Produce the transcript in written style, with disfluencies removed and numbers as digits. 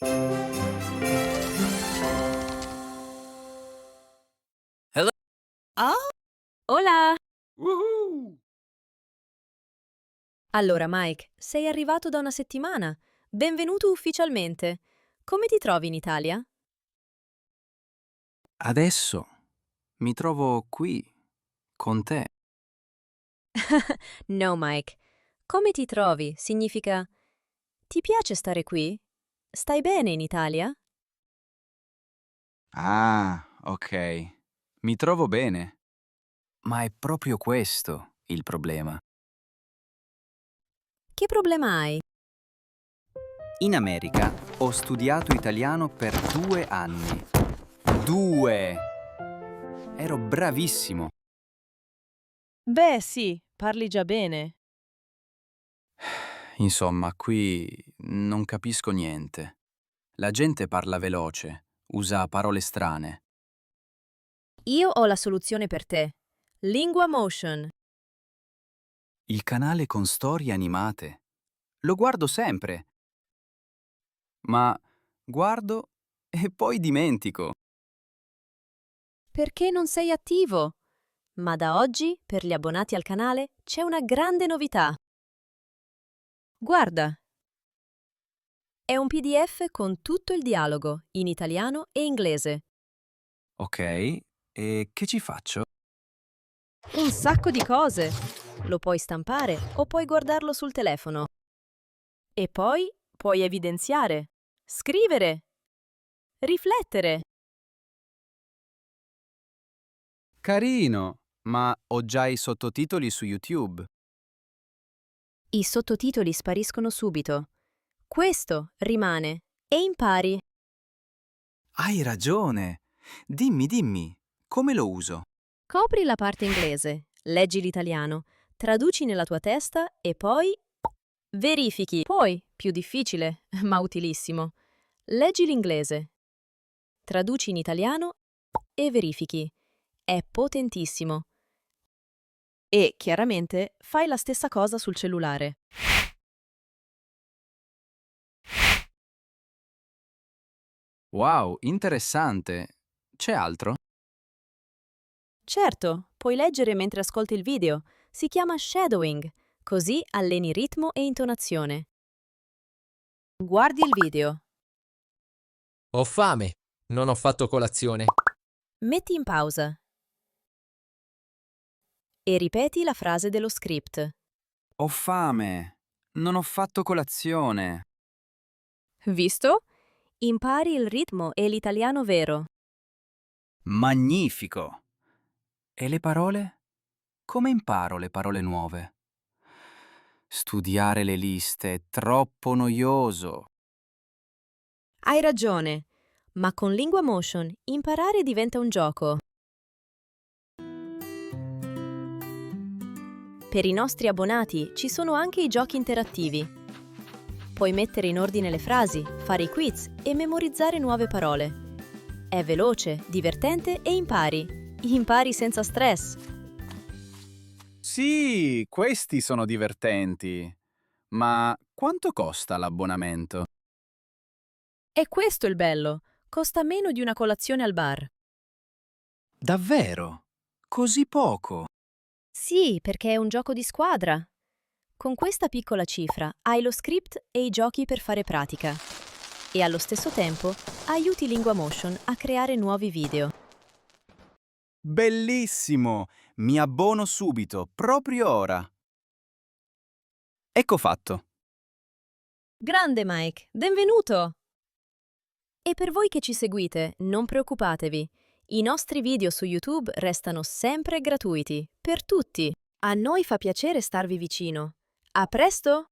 Hello. Oh, hola! Woohoo! Allora, Mike, sei arrivato da una settimana. Benvenuto ufficialmente. Come ti trovi in Italia? Adesso mi trovo qui con te. No, Mike. Come ti trovi significa ti piace stare qui? Stai bene in Italia? Ah, ok. Mi trovo bene. Ma è proprio questo il problema. Che problema hai? In America ho studiato italiano per 2 anni. 2! Ero bravissimo. Beh, sì, parli già bene. Insomma, qui non capisco niente. La gente parla veloce, usa parole strane. Io ho la soluzione per te. Lingua Motion. Il canale con storie animate. Lo guardo sempre. Ma guardo e poi dimentico. Perché non sei attivo? Ma da oggi, per gli abbonati al canale, c'è una grande novità. Guarda, è un PDF con tutto il dialogo, in italiano e inglese. Ok, e che ci faccio? Un sacco di cose! Lo puoi stampare o puoi guardarlo sul telefono. E poi puoi evidenziare, scrivere, riflettere. Carino, ma ho già i sottotitoli su YouTube. I sottotitoli spariscono subito. Questo rimane e impari. Hai ragione. Dimmi, come lo uso? Copri la parte inglese, leggi l'italiano, traduci nella tua testa e poi verifichi. Poi, più difficile, ma utilissimo. Leggi l'inglese, traduci in italiano e verifichi. È potentissimo. E, chiaramente, fai la stessa cosa sul cellulare. Wow, interessante. C'è altro? Certo, puoi leggere mentre ascolti il video. Si chiama shadowing, così alleni ritmo e intonazione. Guardi il video. Ho fame, non ho fatto colazione. Metti in pausa e ripeti la frase dello script. Ho fame. Non ho fatto colazione. Visto? Impari il ritmo e l'italiano vero. Magnifico. E le parole? Come imparo le parole nuove? Studiare le liste è troppo noioso. Hai ragione, ma con Lingua Motion imparare diventa un gioco. Per i nostri abbonati ci sono anche i giochi interattivi. Puoi mettere in ordine le frasi, fare i quiz e memorizzare nuove parole. È veloce, divertente e impari. Impari senza stress. Sì, questi sono divertenti. Ma quanto costa l'abbonamento? E questo è il bello. Costa meno di una colazione al bar. Davvero? Così poco? Sì, perché è un gioco di squadra. Con questa piccola cifra hai lo script e i giochi per fare pratica. E allo stesso tempo aiuti Lingua Motion a creare nuovi video. Bellissimo! Mi abbono subito, proprio ora. Ecco fatto. Grande Mike, benvenuto! E per voi che ci seguite, non preoccupatevi. I nostri video su YouTube restano sempre gratuiti, per tutti. A noi fa piacere starvi vicino. A presto!